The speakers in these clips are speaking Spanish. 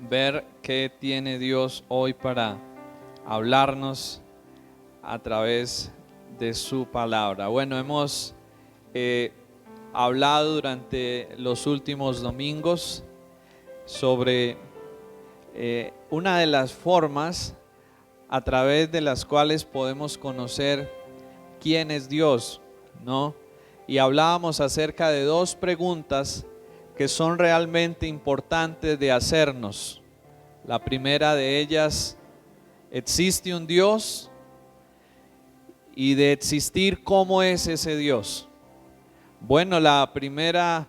ver qué tiene Dios hoy para hablarnos a través de su palabra. Bueno, hemos hablado durante los últimos domingos sobre una de las formas a través de las cuales podemos conocer quién es Dios, ¿no? Y hablábamos acerca de dos preguntas que son realmente importantes de hacernos. La primera de ellas, ¿existe un Dios? Y de existir, ¿cómo es ese Dios? Bueno, la primera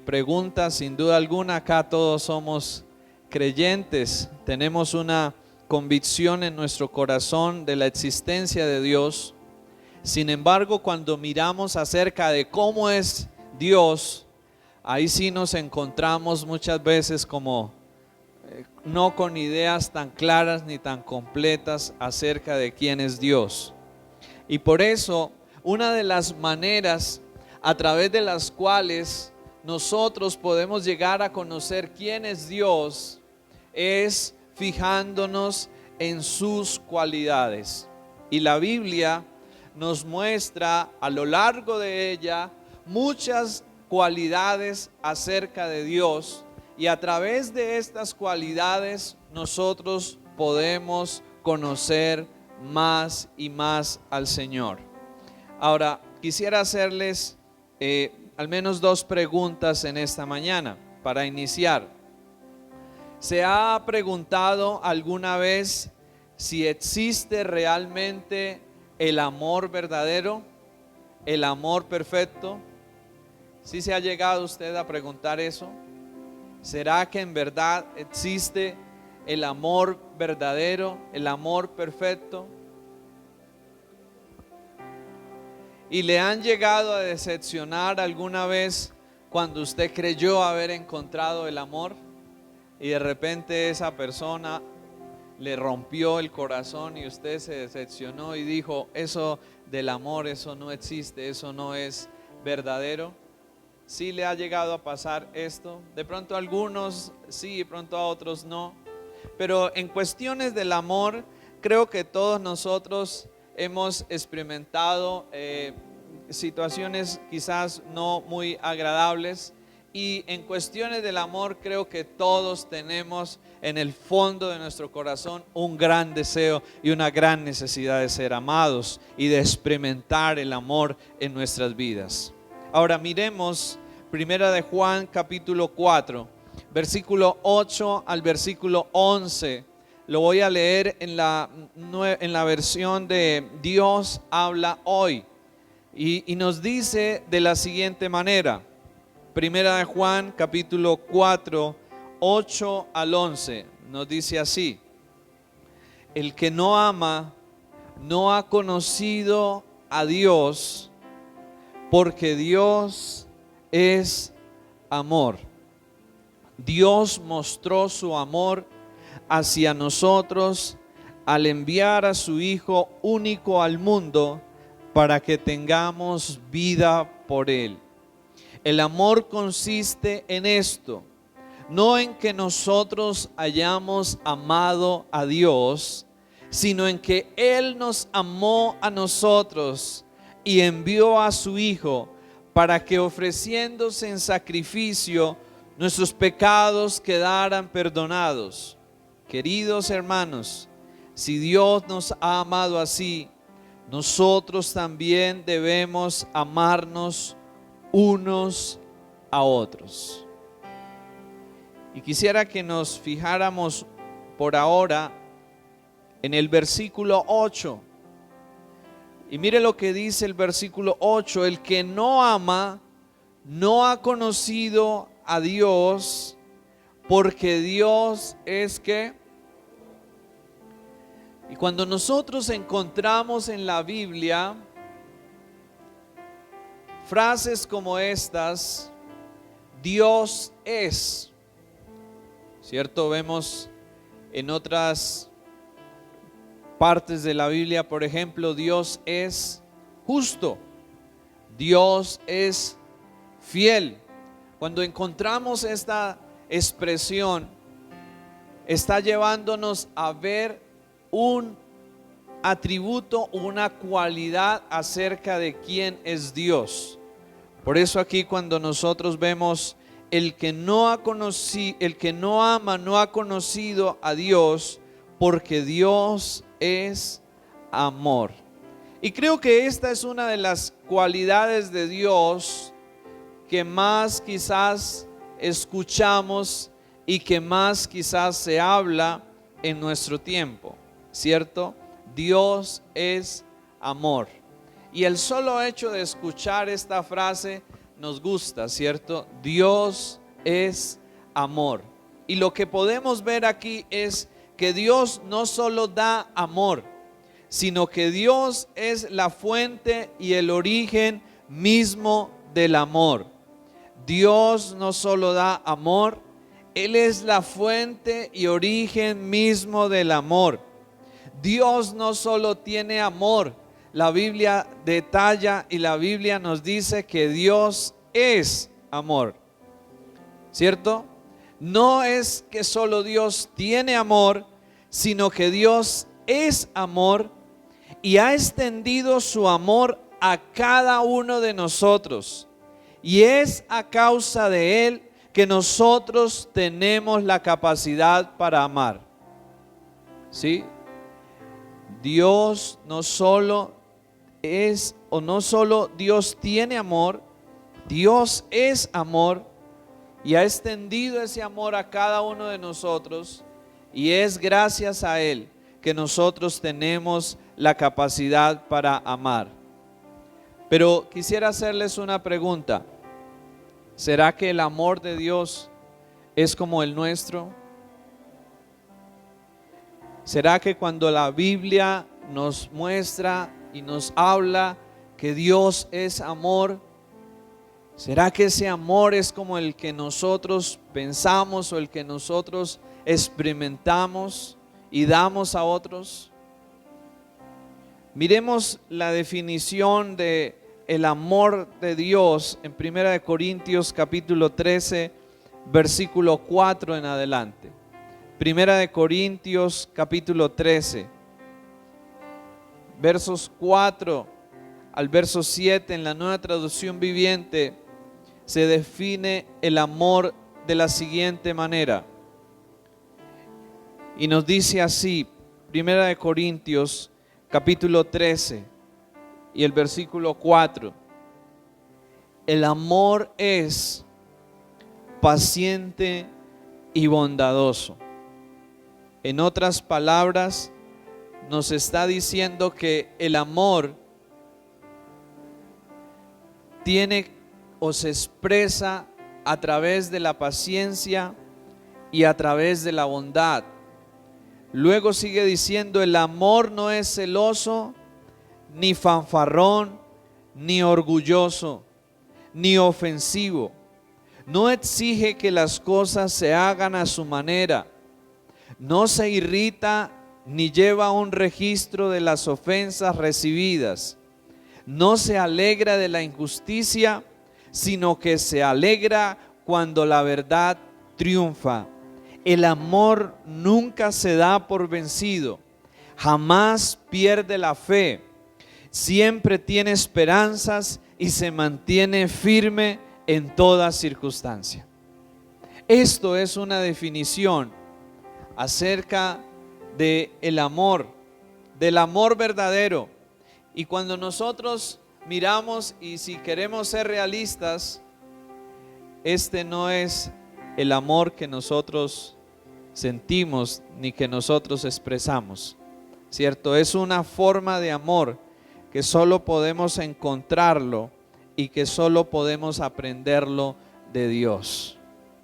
pregunta, sin duda alguna, acá todos somos creyentes, tenemos una convicción en nuestro corazón de la existencia de Dios. Sin embargo, cuando miramos acerca de cómo es Dios, ahí sí nos encontramos muchas veces como no con ideas tan claras ni tan completas acerca de quién es Dios. Y por eso, una de las maneras a través de las cuales nosotros podemos llegar a conocer quién es Dios es fijándonos en sus cualidades. Y la Biblia nos muestra a lo largo de ella muchas cualidades acerca de Dios, y a través de estas cualidades nosotros podemos conocer más y más al Señor. Ahora, quisiera hacerles al menos dos preguntas en esta mañana para iniciar. ¿Se ha preguntado alguna vez si existe realmente el amor verdadero, el amor perfecto? ¿Sí se ha llegado usted a preguntar eso? ¿Será que en verdad existe el amor verdadero, el amor perfecto? ¿Y le han llegado a decepcionar alguna vez cuando usted creyó haber encontrado el amor y de repente esa persona le rompió el corazón y usted se decepcionó y dijo, eso del amor, eso no existe, eso no es verdadero? ¿Sí le ha llegado a pasar esto? De pronto a algunos sí, de pronto a otros no. Pero en cuestiones del amor, creo que todos nosotros hemos experimentado situaciones quizás no muy agradables. Y en cuestiones del amor, creo que todos tenemos en el fondo de nuestro corazón un gran deseo y una gran necesidad de ser amados y de experimentar el amor en nuestras vidas. Ahora miremos Primera de Juan capítulo 4, versículo 8 al versículo 11. Lo voy a leer en la versión de Dios habla hoy. Y nos dice de la siguiente manera. Primera de Juan capítulo 4, 8 al 11. Nos dice así: el que no ama no ha conocido a Dios, porque Dios es amor. Dios mostró su amor hacia nosotros al enviar a su Hijo único al mundo para que tengamos vida por Él. El amor consiste en esto, no en que nosotros hayamos amado a Dios, sino en que Él nos amó a nosotros y envió a su Hijo para que, ofreciéndose en sacrificio, nuestros pecados quedaran perdonados. Queridos hermanos, si Dios nos ha amado así, nosotros también debemos amarnos unos a otros. Y quisiera que nos fijáramos por ahora en el versículo 8. Y mire lo que dice el versículo 8: el que no ama no ha conocido a Dios, porque Dios es ¿qué? Y cuando nosotros encontramos en la Biblia frases como estas, Dios es, ¿cierto? Vemos en otras partes de la Biblia, por ejemplo, Dios es justo, Dios es fiel. Cuando encontramos esta expresión, está llevándonos a ver un atributo, una cualidad acerca de quién es Dios. Por eso aquí cuando nosotros vemos el que no ama no ha conocido a Dios, porque Dios es amor. Y creo que esta es una de las cualidades de Dios que más quizás escuchamos y que más quizás se habla en nuestro tiempo, ¿cierto? Dios es amor. Y el solo hecho de escuchar esta frase nos gusta, ¿cierto? Dios es amor. Y lo que podemos ver aquí es que Dios no solo da amor, sino que Dios es la fuente y el origen mismo del amor. Dios no solo da amor, Él es la fuente y origen mismo del amor. Dios no solo tiene amor, la Biblia detalla y la Biblia nos dice que Dios es amor, ¿cierto? No es que solo Dios tiene amor, sino que Dios es amor y ha extendido su amor a cada uno de nosotros. Y es a causa de Él que nosotros tenemos la capacidad para amar. ¿Sí? Dios no solo Dios tiene amor, Dios es amor y ha extendido ese amor a cada uno de nosotros, y es gracias a Él que nosotros tenemos la capacidad para amar. Pero quisiera hacerles una pregunta. ¿Será que el amor de Dios es como el nuestro? ¿Será que cuando la Biblia nos muestra y nos habla que Dios es amor, será que ese amor es como el que nosotros pensamos o el que nosotros experimentamos y damos a otros? Miremos la definición de el amor de Dios en 1 Corintios capítulo 13, versículo 4 en adelante. 1 Corintios capítulo 13, versos 4 al verso 7 en la Nueva Traducción Viviente, se define el amor de la siguiente manera. Y nos dice así, 1 Corintios capítulo 13 y el versículo 4. El amor es paciente y bondadoso. En otras palabras, nos está diciendo que el amor tiene o se expresa a través de la paciencia y a través de la bondad. Luego sigue diciendo, el amor no es celoso, ni fanfarrón, ni orgulloso, ni ofensivo. No exige que las cosas se hagan a su manera. No se irrita ni lleva un registro de las ofensas recibidas. No se alegra de la injusticia, sino que se alegra cuando la verdad triunfa. El amor nunca se da por vencido, jamás pierde la fe, siempre tiene esperanzas y se mantiene firme en toda circunstancia. Esto es una definición acerca del amor verdadero. Y cuando nosotros miramos y si queremos ser realistas, este no es el amor que nosotros sentimos ni que nosotros expresamos, ¿cierto? Es una forma de amor que solo podemos encontrarlo y que solo podemos aprenderlo de Dios,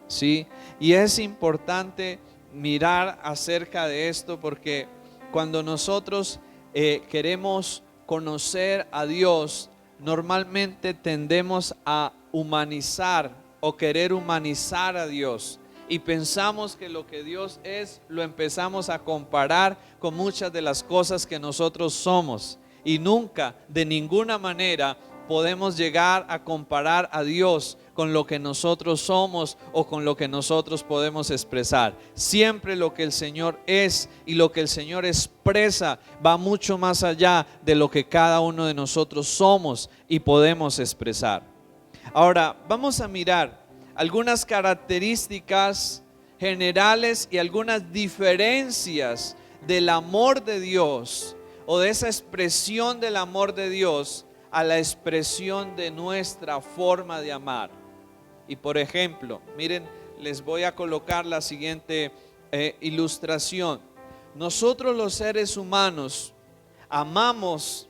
¿sí? Y es importante mirar acerca de esto porque cuando nosotros queremos conocer a Dios, normalmente tendemos a humanizar o querer humanizar a Dios y pensamos que lo que Dios es lo empezamos a comparar con muchas de las cosas que nosotros somos y nunca de ninguna manera podemos llegar a comparar a Dios con lo que nosotros somos o con lo que nosotros podemos expresar. Siempre lo que el Señor es y lo que el Señor expresa va mucho más allá de lo que cada uno de nosotros somos y podemos expresar. Ahora vamos a mirar algunas características generales y algunas diferencias del amor de Dios o de esa expresión del amor de Dios a la expresión de nuestra forma de amar. Y por ejemplo, miren, les voy a colocar la siguiente ilustración. Nosotros los seres humanos amamos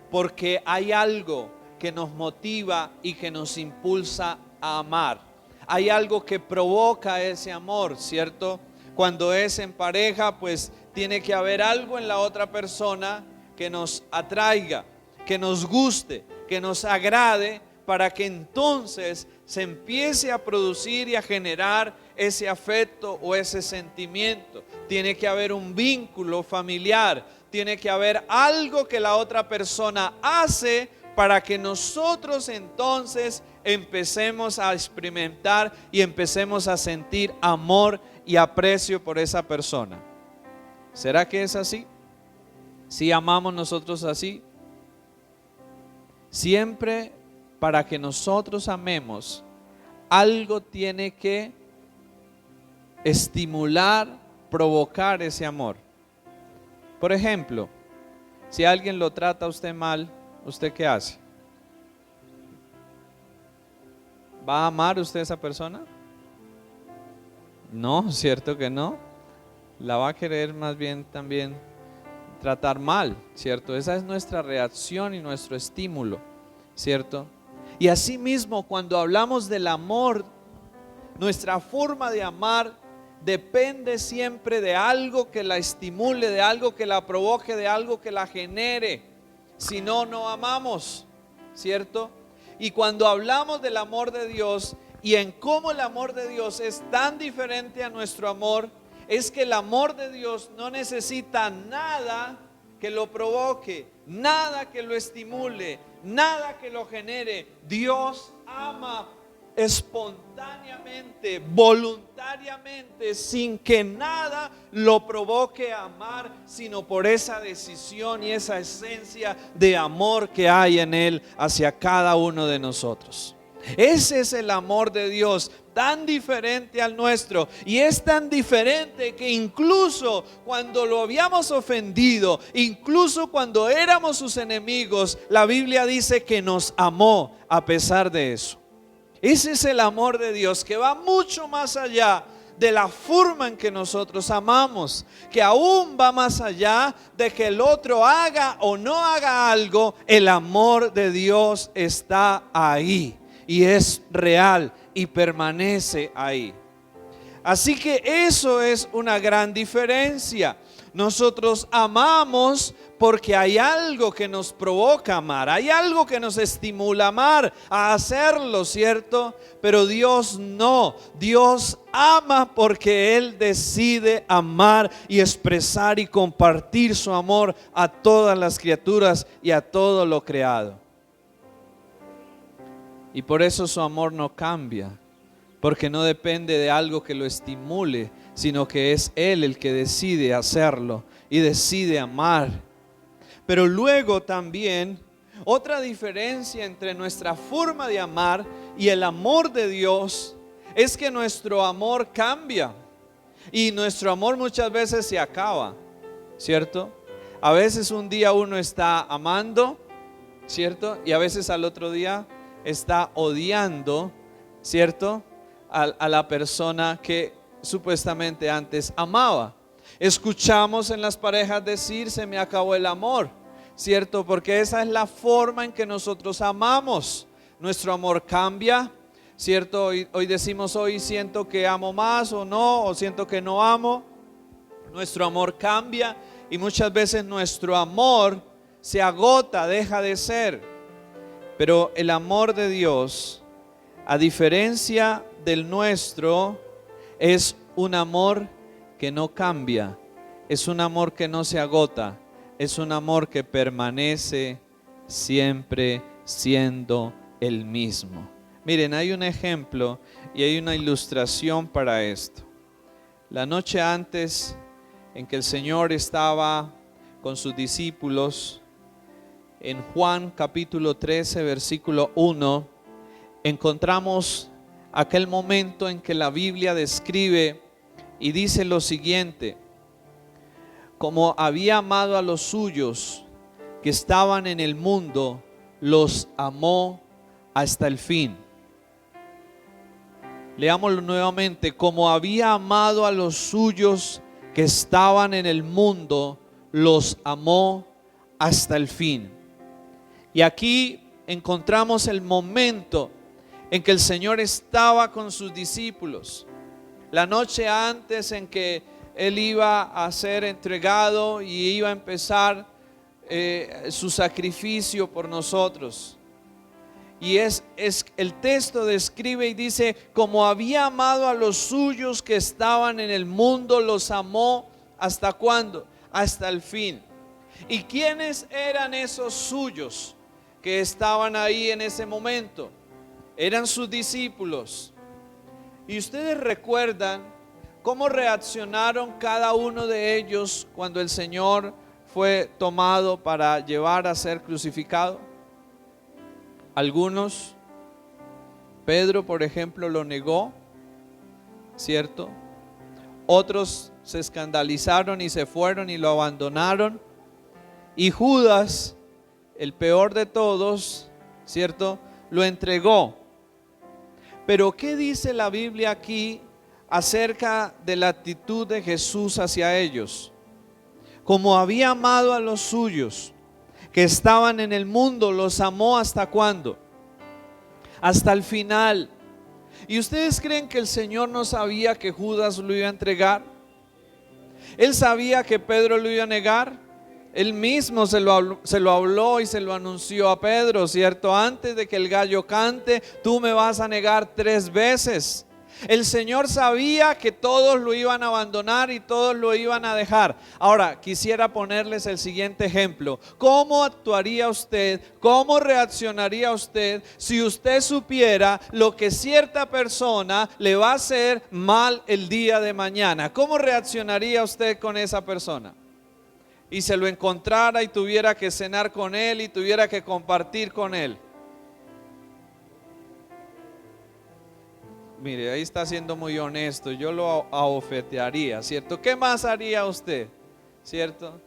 porque hay algo que nos motiva y que nos impulsa a amar. Hay algo que provoca ese amor, ¿cierto? Cuando es en pareja, pues tiene que haber algo en la otra persona que nos atraiga, que nos guste, que nos agrade, para que entonces se empiece a producir y a generar ese afecto o ese sentimiento. Tiene que haber un vínculo familiar, tiene que haber algo que la otra persona hace para que nosotros entonces empecemos a experimentar y empecemos a sentir amor y aprecio por esa persona. ¿Será que es así? ¿Sí amamos nosotros así? Siempre para que nosotros amemos, algo tiene que estimular, provocar ese amor. Por ejemplo, si alguien lo trata a usted mal, ¿usted qué hace? ¿Va a amar usted a esa persona? No, cierto que no. La va a querer más bien también tratar mal, ¿cierto? Esa es nuestra reacción y nuestro estímulo, ¿cierto? Y asimismo, cuando hablamos del amor, nuestra forma de amar depende siempre de algo que la estimule, de algo que la provoque, de algo que la genere. Si no, no amamos, ¿cierto? Y cuando hablamos del amor de Dios y en cómo el amor de Dios es tan diferente a nuestro amor, es que el amor de Dios no necesita nada que lo provoque, nada que lo estimule, nada que lo genere. Dios ama espontáneamente, voluntariamente, sin que nada lo provoque a amar, sino por esa decisión y esa esencia de amor que hay en Él hacia cada uno de nosotros. Ese es el amor de Dios, tan diferente al nuestro, y es tan diferente que incluso cuando lo habíamos ofendido, incluso cuando éramos sus enemigos, la Biblia dice que nos amó a pesar de eso. Ese es el amor de Dios, que va mucho más allá de la forma en que nosotros amamos, que aún va más allá de que el otro haga o no haga algo. El amor de Dios está ahí y es real y permanece ahí. Así que eso es una gran diferencia. Nosotros amamos porque hay algo que nos provoca amar, hay algo que nos estimula a amar, a hacerlo, ¿cierto? Pero Dios no, Dios ama porque Él decide amar y expresar y compartir su amor a todas las criaturas y a todo lo creado. Y por eso su amor no cambia, porque no depende de algo que lo estimule, sino que es Él el que decide hacerlo y decide amar. Pero luego también otra diferencia entre nuestra forma de amar y el amor de Dios es que nuestro amor cambia y nuestro amor muchas veces se acaba, ¿cierto? A veces un día uno está amando, ¿cierto? Y a veces al otro día está odiando, ¿cierto? A la persona que supuestamente antes amaba. Escuchamos en las parejas decir: se me acabó el amor, ¿cierto? Porque esa es la forma en que nosotros amamos. Nuestro amor cambia, ¿cierto? Hoy decimos: hoy siento que amo más, o no, o siento que no amo. Nuestro amor cambia y muchas veces nuestro amor se agota, deja de ser. Pero el amor de Dios, a diferencia del nuestro, es un amor que no cambia, es un amor que no se agota, es un amor que permanece siempre, siendo el mismo. Miren, hay un ejemplo y hay una ilustración para esto. La noche antes en que el Señor estaba con sus discípulos, en Juan capítulo 13, versículo 1, encontramos aquel momento en que la Biblia describe y dice lo siguiente: como había amado a los suyos que estaban en el mundo, los amó hasta el fin. Leámoslo nuevamente: como había amado a los suyos que estaban en el mundo, los amó hasta el fin. Y aquí encontramos el momento en que el Señor estaba con sus discípulos. La noche antes en que Él iba a ser entregado y iba a empezar su sacrificio por nosotros. Y el texto describe y dice: como había amado a los suyos que estaban en el mundo, los amó ¿hasta cuándo? Hasta el fin. ¿Y quiénes eran esos suyos que estaban ahí en ese momento? Eran sus discípulos. Y ustedes recuerdan cómo reaccionaron cada uno de ellos cuando el Señor fue tomado para llevar a ser crucificado. Algunos, Pedro por ejemplo, lo negó, ¿cierto? Otros se escandalizaron y se fueron y lo abandonaron. Y Judas, el peor de todos, ¿cierto?, lo entregó. Pero ¿qué dice la Biblia aquí acerca de la actitud de Jesús hacia ellos? Como había amado a los suyos que estaban en el mundo, los amó ¿hasta cuándo? Hasta el final. ¿Y ustedes creen que el Señor no sabía que Judas lo iba a entregar? ¿Él sabía que Pedro lo iba a negar? Él mismo se lo habló y se lo anunció a Pedro, ¿cierto? Antes de que el gallo cante, tú me vas a negar 3 veces. El Señor sabía que todos lo iban a abandonar y todos lo iban a dejar. Ahora, quisiera ponerles el siguiente ejemplo. ¿Cómo actuaría usted? ¿Cómo reaccionaría usted si usted supiera lo que cierta persona le va a hacer mal el día de mañana? ¿Cómo reaccionaría usted con esa persona? Y se lo encontrara y tuviera que cenar con él y tuviera que compartir con él. Mire, ahí está siendo muy honesto. Yo lo abofetearía, ¿cierto? ¿Qué más haría usted? ¿Cierto?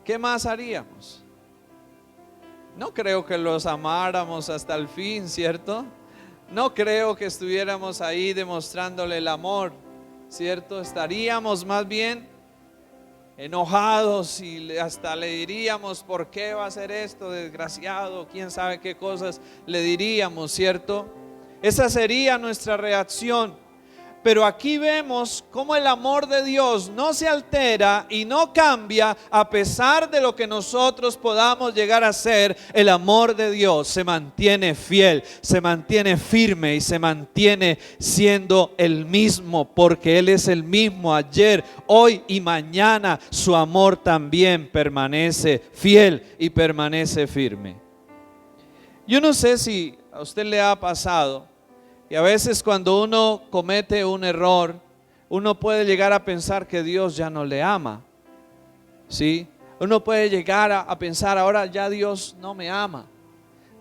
¿Qué más haríamos? No creo que los amáramos hasta el fin, ¿cierto? No creo que estuviéramos ahí demostrándole el amor, ¿cierto? Estaríamos más bien enojados y hasta le diríamos: ¿por qué va a hacer esto, desgraciado? Quién sabe qué cosas le diríamos, ¿cierto? Esa sería nuestra reacción. Pero aquí vemos cómo el amor de Dios no se altera y no cambia a pesar de lo que nosotros podamos llegar a ser. El amor de Dios se mantiene fiel, se mantiene firme y se mantiene siendo el mismo, porque Él es el mismo ayer, hoy y mañana. Su amor también permanece fiel y permanece firme. Yo no sé si a usted le ha pasado, y a veces cuando uno comete un error, uno puede llegar a pensar que Dios ya no le ama, ¿sí? Uno puede llegar a pensar: ahora ya Dios no me ama.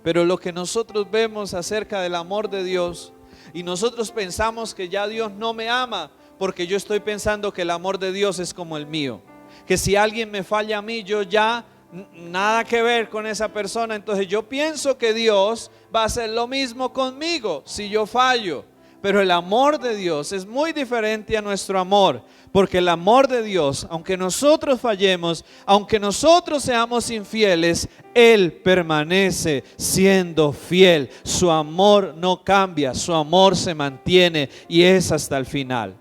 Pero lo que nosotros vemos acerca del amor de Dios, y nosotros pensamos que ya Dios no me ama, porque yo estoy pensando que el amor de Dios es como el mío, que si alguien me falla a mí, yo ya nada que ver con esa persona. Entonces yo pienso que Dios va a hacer lo mismo conmigo si yo fallo. Pero el amor de Dios es muy diferente a nuestro amor, porque el amor de Dios, aunque nosotros fallemos, aunque nosotros seamos infieles, Él permanece siendo fiel. Su amor no cambia, su amor se mantiene y es hasta el final.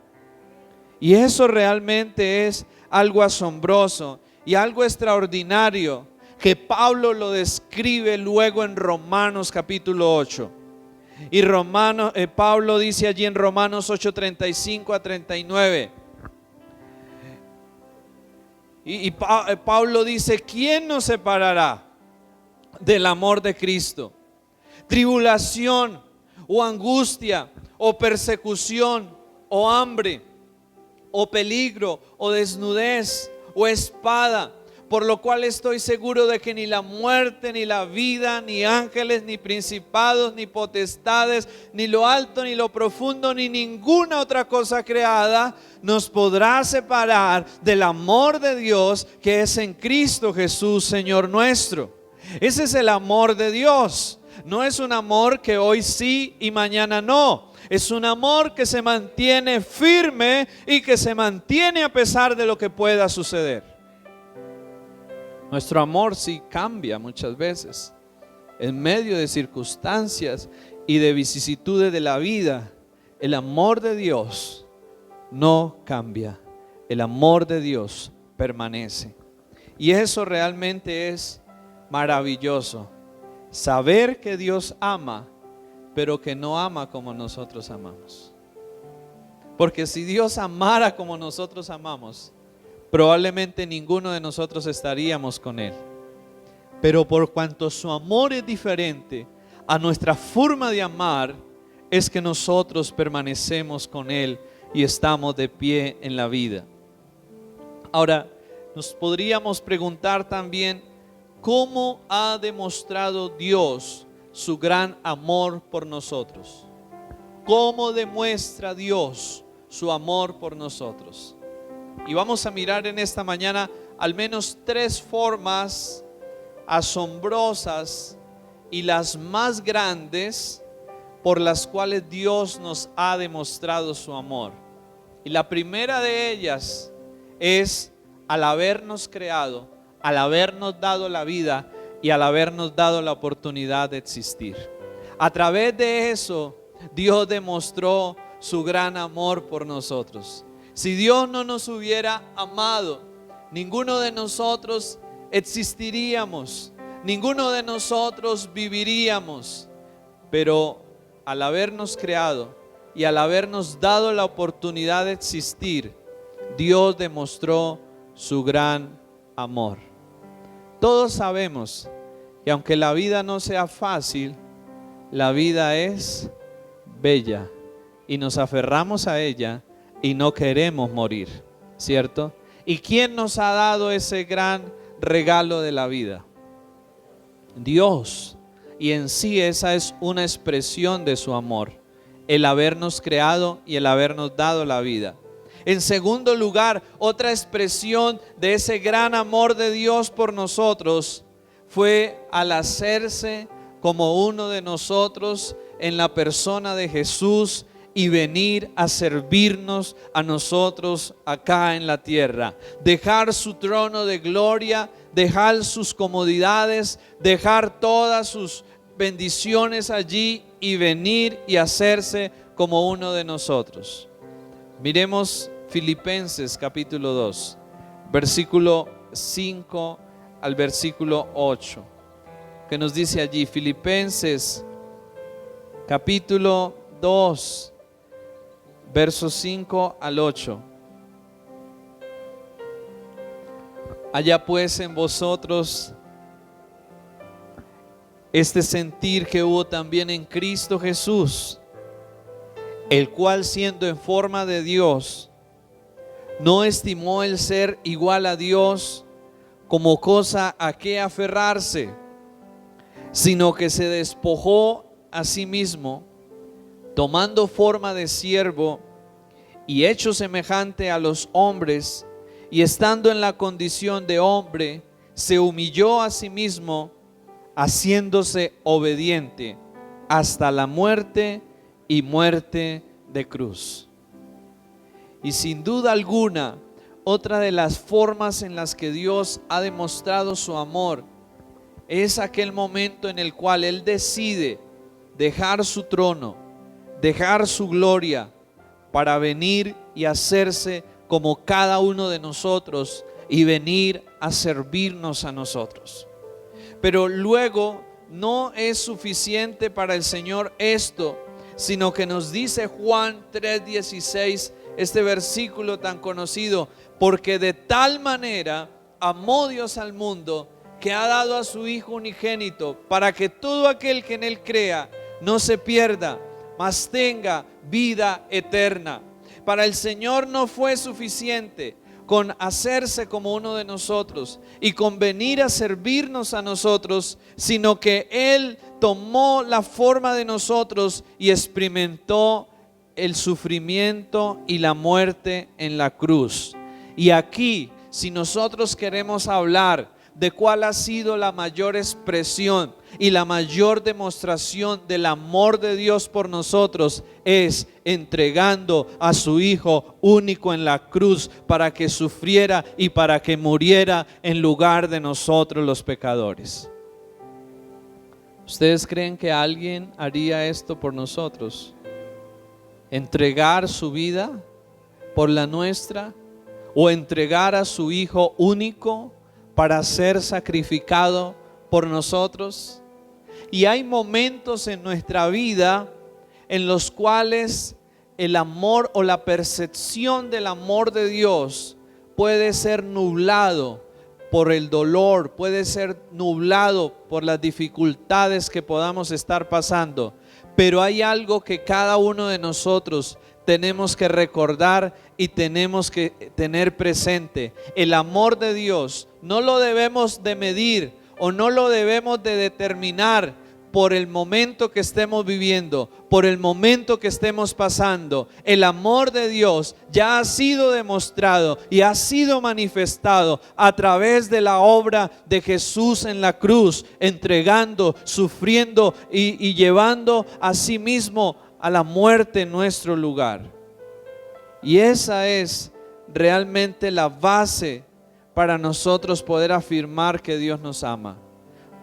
Y eso realmente es algo asombroso y algo extraordinario, que Pablo lo describe luego en Romanos capítulo 8. Y Pablo dice allí en Romanos 8:35 a 39. Y Pablo dice: ¿quién nos separará del amor de Cristo. Tribulación o angustia o persecución o hambre o peligro o desnudez o espada, por lo cual estoy seguro de que ni la muerte, ni la vida, ni ángeles, ni principados, ni potestades, ni lo alto, ni lo profundo, ni ninguna otra cosa creada nos podrá separar del amor de Dios que es en Cristo Jesús, Señor nuestro. Ese es el amor de Dios. No es un amor que hoy sí y mañana no. Es un amor que se mantiene firme y que se mantiene a pesar de lo que pueda suceder. Nuestro amor sí cambia muchas veces en medio de circunstancias y de vicisitudes de la vida. El amor de Dios no cambia. El amor de Dios permanece. Y eso realmente es maravilloso. Saber que Dios ama, pero que no ama como nosotros amamos. Porque si Dios amara como nosotros amamos, probablemente ninguno de nosotros estaríamos con Él. Pero por cuanto su amor es diferente a nuestra forma de amar, es que nosotros permanecemos con Él y estamos de pie en la vida. Ahora, nos podríamos preguntar también, ¿cómo ha demostrado Dios su gran amor por nosotros? ¿Cómo demuestra Dios su amor por nosotros? Y vamos a mirar en esta mañana al menos 3 formas asombrosas y las más grandes por las cuales Dios nos ha demostrado su amor. Y la primera de ellas es al habernos creado, al habernos dado la vida y al habernos dado la oportunidad de existir. A través de eso, Dios demostró su gran amor por nosotros. Si Dios no nos hubiera amado, ninguno de nosotros existiríamos, ninguno de nosotros viviríamos. Pero al habernos creado y al habernos dado la oportunidad de existir, Dios demostró su gran amor. Todos sabemos que aunque la vida no sea fácil, la vida es bella y nos aferramos a ella y no queremos morir, ¿cierto? ¿Y quién nos ha dado ese gran regalo de la vida? Dios. Y en sí esa es una expresión de su amor, el habernos creado y el habernos dado la vida. En segundo lugar, otra expresión de ese gran amor de Dios por nosotros fue al hacerse como uno de nosotros en la persona de Jesús y venir a servirnos a nosotros acá en la tierra. Dejar su trono de gloria, dejar sus comodidades, dejar todas sus bendiciones allí y venir y hacerse como uno de nosotros. Miremos Filipenses capítulo 2, versículo 5 al versículo 8, que nos dice allí, Filipenses capítulo 2, versos 5 al 8. Haya pues en vosotros este sentir que hubo también en Cristo Jesús, el cual siendo en forma de Dios, no estimó el ser igual a Dios como cosa a que aferrarse, sino que se despojó a sí mismo, tomando forma de siervo y hecho semejante a los hombres, y estando en la condición de hombre, se humilló a sí mismo, haciéndose obediente hasta la muerte y muerte de cruz. Y sin duda alguna, otra de las formas en las que Dios ha demostrado su amor es aquel momento en el cual Él decide dejar su trono, dejar su gloria para venir y hacerse como cada uno de nosotros y venir a servirnos a nosotros. Pero luego no es suficiente para el Señor esto, sino que nos dice Juan 3:16, este versículo tan conocido, porque de tal manera amó Dios al mundo que ha dado a su Hijo unigénito, para que todo aquel que en Él crea no se pierda, mas tenga vida eterna. Para el Señor no fue suficiente con hacerse como uno de nosotros y con venir a servirnos a nosotros, sino que Él tomó la forma de nosotros y experimentó el sufrimiento y la muerte en la cruz. Y aquí, si nosotros queremos hablar de cuál ha sido la mayor expresión y la mayor demostración del amor de Dios por nosotros, es entregando a su Hijo único en la cruz para que sufriera y para que muriera en lugar de nosotros los pecadores. ¿Ustedes creen que alguien haría esto por nosotros? ¿Entregar su vida por la nuestra? ¿O entregar a su Hijo único para ser sacrificado por nosotros? Y hay momentos en nuestra vida en los cuales el amor o la percepción del amor de Dios puede ser nublado por el dolor, puede ser nublado por las dificultades que podamos estar pasando. Pero hay algo que cada uno de nosotros tenemos que recordar y tenemos que tener presente. El amor de Dios no lo debemos de medir o no lo debemos de determinar por el momento que estemos viviendo, por el momento que estemos pasando. El amor de Dios ya ha sido demostrado y ha sido manifestado a través de la obra de Jesús en la cruz, entregando, sufriendo y llevando a sí mismo a la muerte en nuestro lugar. Y esa es realmente la base para nosotros poder afirmar que Dios nos ama,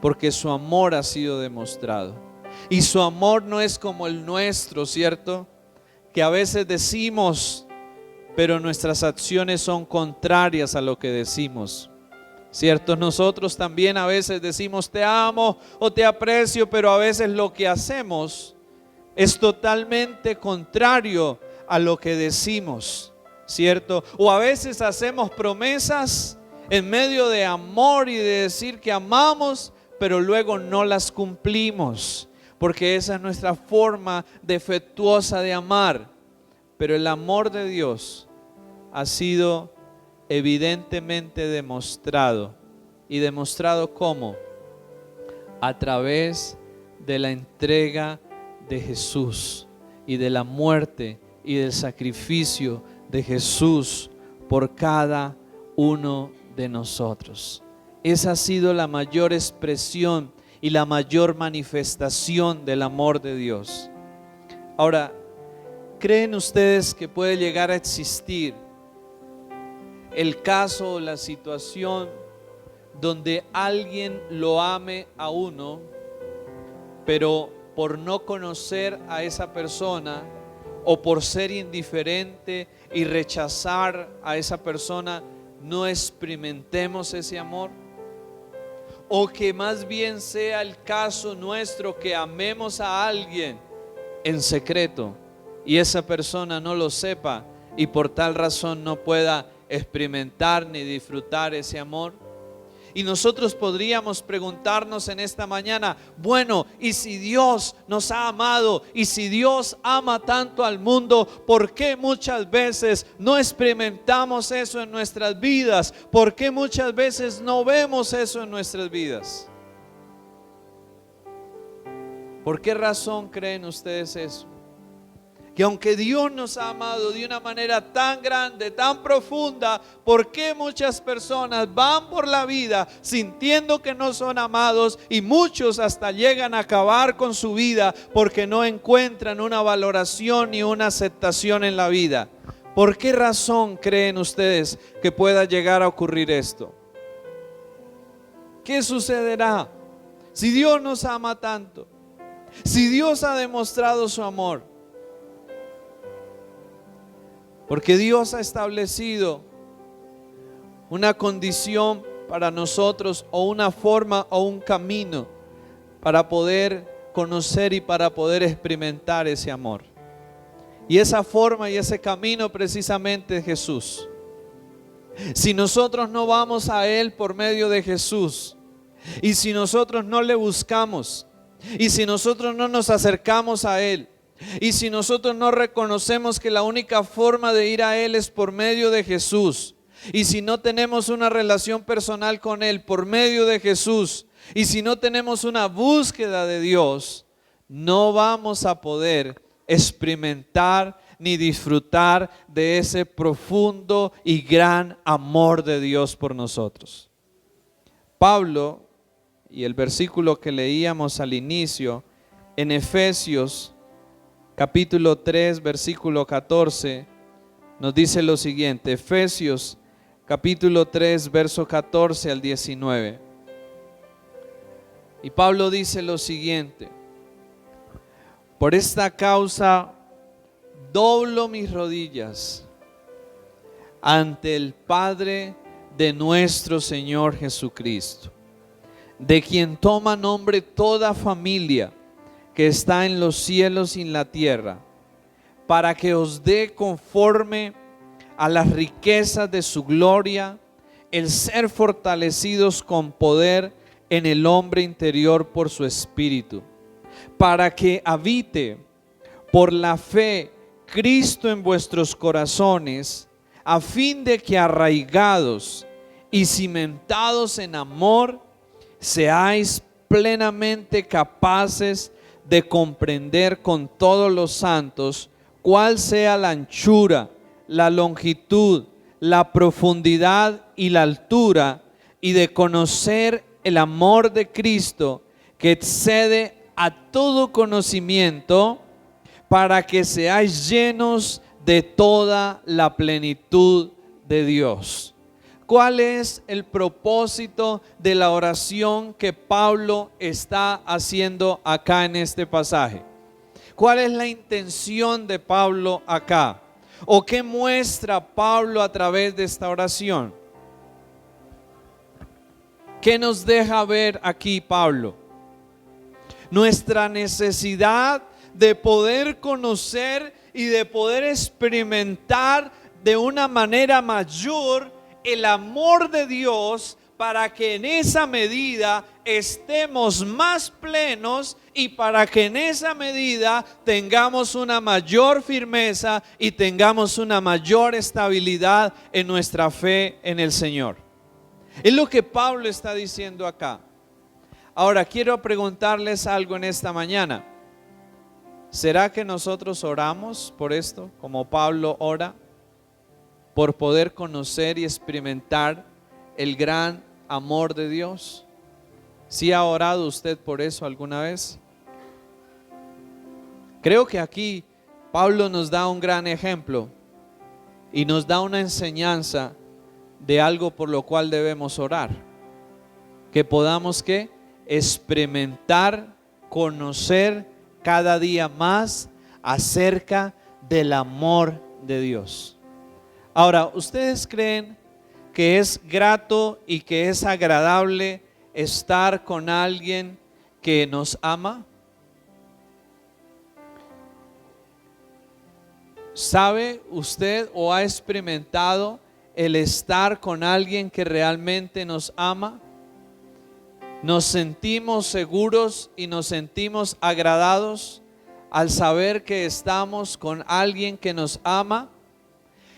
porque su amor ha sido demostrado. Y su amor no es como el nuestro, ¿cierto? Que a veces decimos, pero nuestras acciones son contrarias a lo que decimos, ¿cierto? Nosotros también a veces decimos te amo o te aprecio, pero a veces lo que hacemos es totalmente contrario a lo que decimos, ¿cierto? O a veces hacemos promesas en medio de amor y de decir que amamos, pero luego no las cumplimos, porque esa es nuestra forma defectuosa de amar. Pero el amor de Dios ha sido evidentemente demostrado. ¿Y demostrado cómo? A través de la entrega de Jesús y de la muerte y del sacrificio de Jesús por cada uno de nosotros. Esa ha sido la mayor expresión y la mayor manifestación del amor de Dios. Ahora, ¿creen ustedes que puede llegar a existir el caso o la situación donde alguien lo ame a uno, pero por no conocer a esa persona o por ser indiferente y rechazar a esa persona, no experimentemos ese amor? O que más bien sea el caso nuestro que amemos a alguien en secreto y esa persona no lo sepa y por tal razón no pueda experimentar ni disfrutar ese amor. Y nosotros podríamos preguntarnos en esta mañana, bueno, y si Dios nos ha amado, y si Dios ama tanto al mundo, ¿por qué muchas veces no experimentamos eso en nuestras vidas? ¿Por qué muchas veces no vemos eso en nuestras vidas? ¿Por qué razón creen ustedes eso? Que aunque Dios nos ha amado de una manera tan grande, tan profunda, ¿por qué muchas personas van por la vida sintiendo que no son amados y muchos hasta llegan a acabar con su vida porque no encuentran una valoración ni una aceptación en la vida? ¿Por qué razón creen ustedes que pueda llegar a ocurrir esto? ¿Qué sucederá si Dios nos ama tanto? Si Dios ha demostrado su amor. Porque Dios ha establecido una condición para nosotros o una forma o un camino para poder conocer y para poder experimentar ese amor. Y esa forma y ese camino precisamente es Jesús. Si nosotros no vamos a Él por medio de Jesús, Y si nosotros no le buscamos, y si nosotros no nos acercamos a Él, y si nosotros no reconocemos que la única forma de ir a Él es por medio de Jesús, y si no tenemos una relación personal con Él por medio de Jesús, y si no tenemos una búsqueda de Dios, no vamos a poder experimentar ni disfrutar de ese profundo y gran amor de Dios por nosotros. Pablo, y el versículo que leíamos al inicio, en Efesios capítulo 3, versículo 14, nos dice lo siguiente. Efesios capítulo 3, verso 14 al 19. Y Pablo dice lo siguiente: por esta causa doblo mis rodillas ante el Padre de nuestro Señor Jesucristo, de quien toma nombre toda familia que está en los cielos y en la tierra, para que os dé conforme a las riquezas de su gloria el ser fortalecidos con poder en el hombre interior por su Espíritu, para que habite por la fe Cristo en vuestros corazones, a fin de que arraigados y cimentados en amor, seáis plenamente capaces de comprender con todos los santos cuál sea la anchura, la longitud, la profundidad y la altura, y de conocer el amor de Cristo que excede a todo conocimiento, para que seáis llenos de toda la plenitud de Dios. ¿Cuál es el propósito de la oración que Pablo está haciendo acá en este pasaje? ¿Cuál es la intención de Pablo acá? ¿O qué muestra Pablo a través de esta oración? ¿Qué nos deja ver aquí Pablo? Nuestra necesidad de poder conocer y de poder experimentar de una manera mayor el amor de Dios, para que en esa medida estemos más plenos y para que en esa medida tengamos una mayor firmeza y tengamos una mayor estabilidad en nuestra fe en el Señor. Es lo que Pablo está diciendo acá. Ahora quiero preguntarles algo en esta mañana. ¿Será que nosotros oramos por esto, como Pablo ora, por poder conocer y experimentar el gran amor de Dios? ¿Sí ha orado usted por eso alguna vez? Creo que aquí Pablo nos da un gran ejemplo y nos da una enseñanza de algo por lo cual debemos orar. Que podamos ¿qué? Experimentar, conocer cada día más acerca del amor de Dios. Ahora, ¿ustedes creen que es grato y que es agradable estar con alguien que nos ama? ¿Sabe usted o ha experimentado el estar con alguien que realmente nos ama? Nos sentimos seguros y nos sentimos agradados al saber que estamos con alguien que nos ama.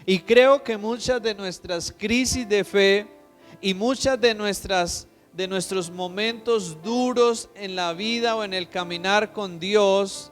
Y creo que muchas de nuestras crisis de fe y muchas de nuestros momentos duros en la vida o en el caminar con Dios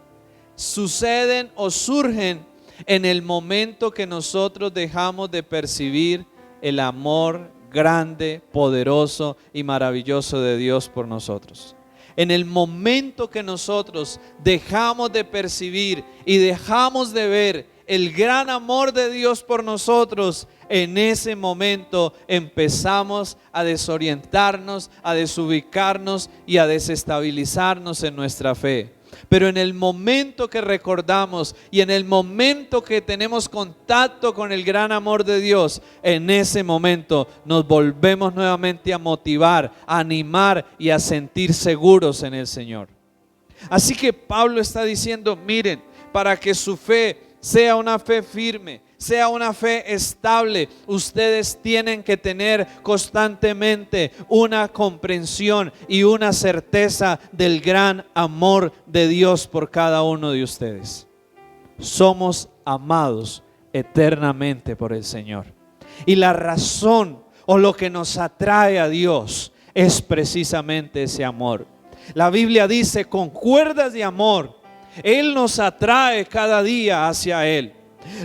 suceden o surgen en el momento que nosotros dejamos de percibir el amor grande, poderoso y maravilloso de Dios por nosotros. En el momento que nosotros dejamos de percibir y dejamos de ver el gran amor de Dios por nosotros, en ese momento empezamos a desorientarnos, a desubicarnos y a desestabilizarnos en nuestra fe. Pero en el momento que recordamos y en el momento que tenemos contacto con el gran amor de Dios, en ese momento nos volvemos nuevamente a motivar, a animar y a sentir seguros en el Señor. Así que Pablo está diciendo, miren, para que su fe sea una fe firme, sea una fe estable, ustedes tienen que tener constantemente una comprensión y una certeza del gran amor de Dios por cada uno de ustedes. Somos amados eternamente por el Señor. Y la razón o lo que nos atrae a Dios es precisamente ese amor. La Biblia dice, con cuerdas de amor, Él nos atrae cada día hacia Él.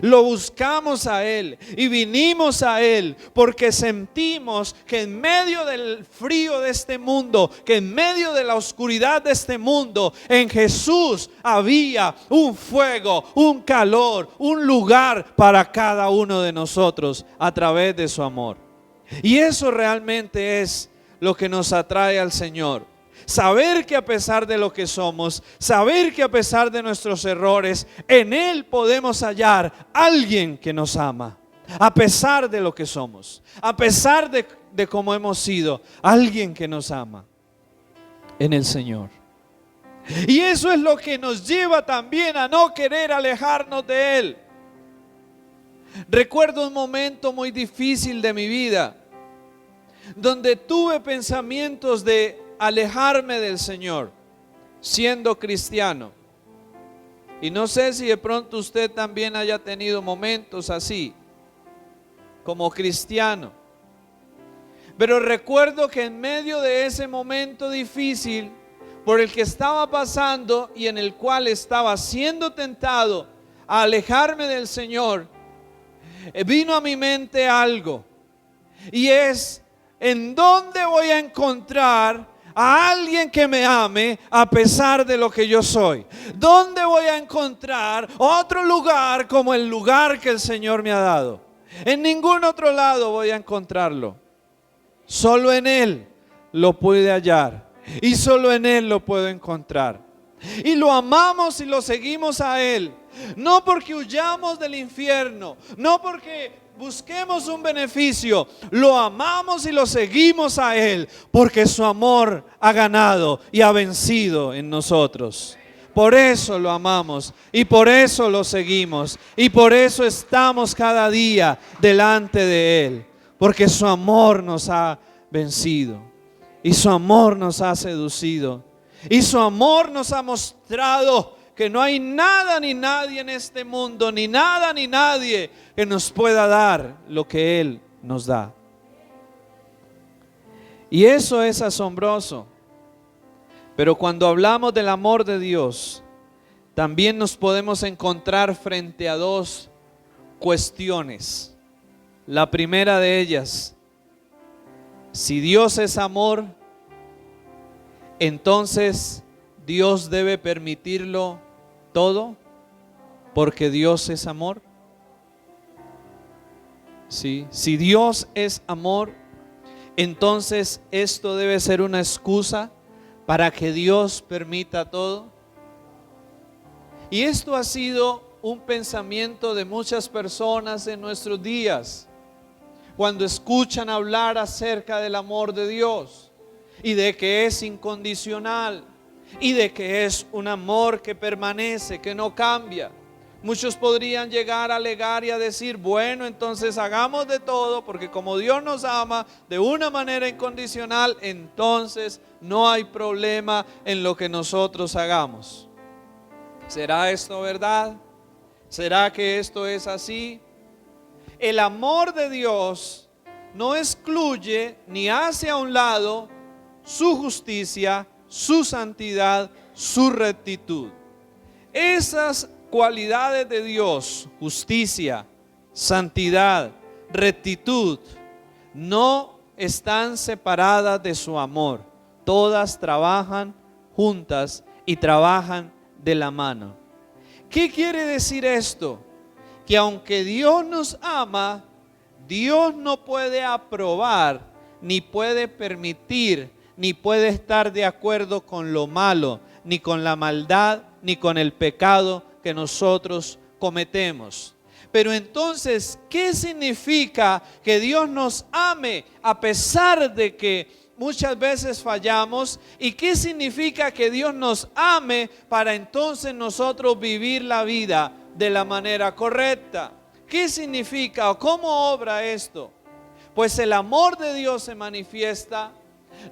Lo buscamos a Él y vinimos a Él porque sentimos que en medio del frío de este mundo, que en medio de la oscuridad de este mundo, en Jesús había un fuego, un calor, un lugar para cada uno de nosotros a través de su amor. Y eso realmente es lo que nos atrae al Señor. Saber que a pesar de lo que somos, saber que a pesar de nuestros errores, en Él podemos hallar a alguien que nos ama. A pesar de lo que somos, a pesar de cómo hemos sido, alguien que nos ama en el Señor. Y eso es lo que nos lleva también a no querer alejarnos de Él. Recuerdo un momento muy difícil de mi vida, donde tuve pensamientos de alejarme del Señor, siendo cristiano. Y no sé si de pronto usted también haya tenido momentos así, como cristiano. Pero recuerdo que en medio de ese momento difícil por el que estaba pasando y en el cual estaba siendo tentado a alejarme del Señor, vino a mi mente algo, y es: ¿en dónde voy a encontrar a alguien que me ame a pesar de lo que yo soy? ¿Dónde voy a encontrar otro lugar como el lugar que el Señor me ha dado? En ningún otro lado voy a encontrarlo. Solo en Él lo pude hallar y solo en Él lo puedo encontrar. Y lo amamos y lo seguimos a Él, no porque huyamos del infierno, no porque busquemos un beneficio. Lo amamos y lo seguimos a Él porque su amor ha ganado y ha vencido en nosotros. Por eso lo amamos y por eso lo seguimos y por eso estamos cada día delante de Él, porque su amor nos ha vencido y su amor nos ha seducido y su amor nos ha mostrado que no hay nada ni nadie en este mundo, ni nada ni nadie que nos pueda dar lo que Él nos da. Y eso es asombroso. Pero cuando hablamos del amor de Dios, también nos podemos encontrar frente a dos cuestiones. La primera de ellas: si Dios es amor, entonces Dios debe permitirlo todo, porque Dios es amor. Sí, si Dios es amor, entonces esto debe ser una excusa para que Dios permita todo. Y esto ha sido un pensamiento de muchas personas en nuestros días, cuando escuchan hablar acerca del amor de Dios y de que es incondicional y de que es un amor que permanece, que no cambia. Muchos podrían llegar a alegar y a decir: bueno, entonces hagamos de todo, porque como Dios nos ama de una manera incondicional, entonces no hay problema en lo que nosotros hagamos. ¿Será esto verdad? ¿Será que esto es así? El amor de Dios no excluye ni hace a un lado su justicia, su santidad, su rectitud. Esas cualidades de Dios, justicia, santidad, rectitud, no están separadas de su amor. Todas trabajan juntas y trabajan de la mano. ¿Qué quiere decir esto? Que aunque Dios nos ama, Dios no puede aprobar, ni puede permitir, ni puede estar de acuerdo con lo malo, ni con la maldad, ni con el pecado que nosotros cometemos. Pero entonces, ¿qué significa que Dios nos ame a pesar de que muchas veces fallamos? ¿Y qué significa que Dios nos ame para entonces nosotros vivir la vida de la manera correcta? ¿Qué significa o cómo obra esto? Pues el amor de Dios se manifiesta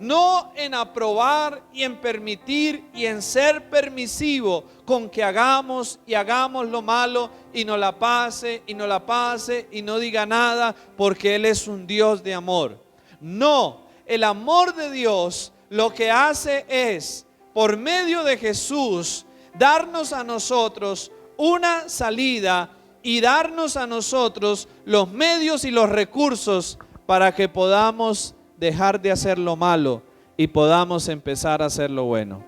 no en aprobar y en permitir y en ser permisivo con que hagamos y hagamos lo malo y no la pase y no la pase y no diga nada, porque Él es un Dios de amor. No, el amor de Dios lo que hace es, por medio de Jesús, darnos a nosotros una salida y darnos a nosotros los medios y los recursos para que podamos dejar de hacer lo malo y podamos empezar a hacer lo bueno.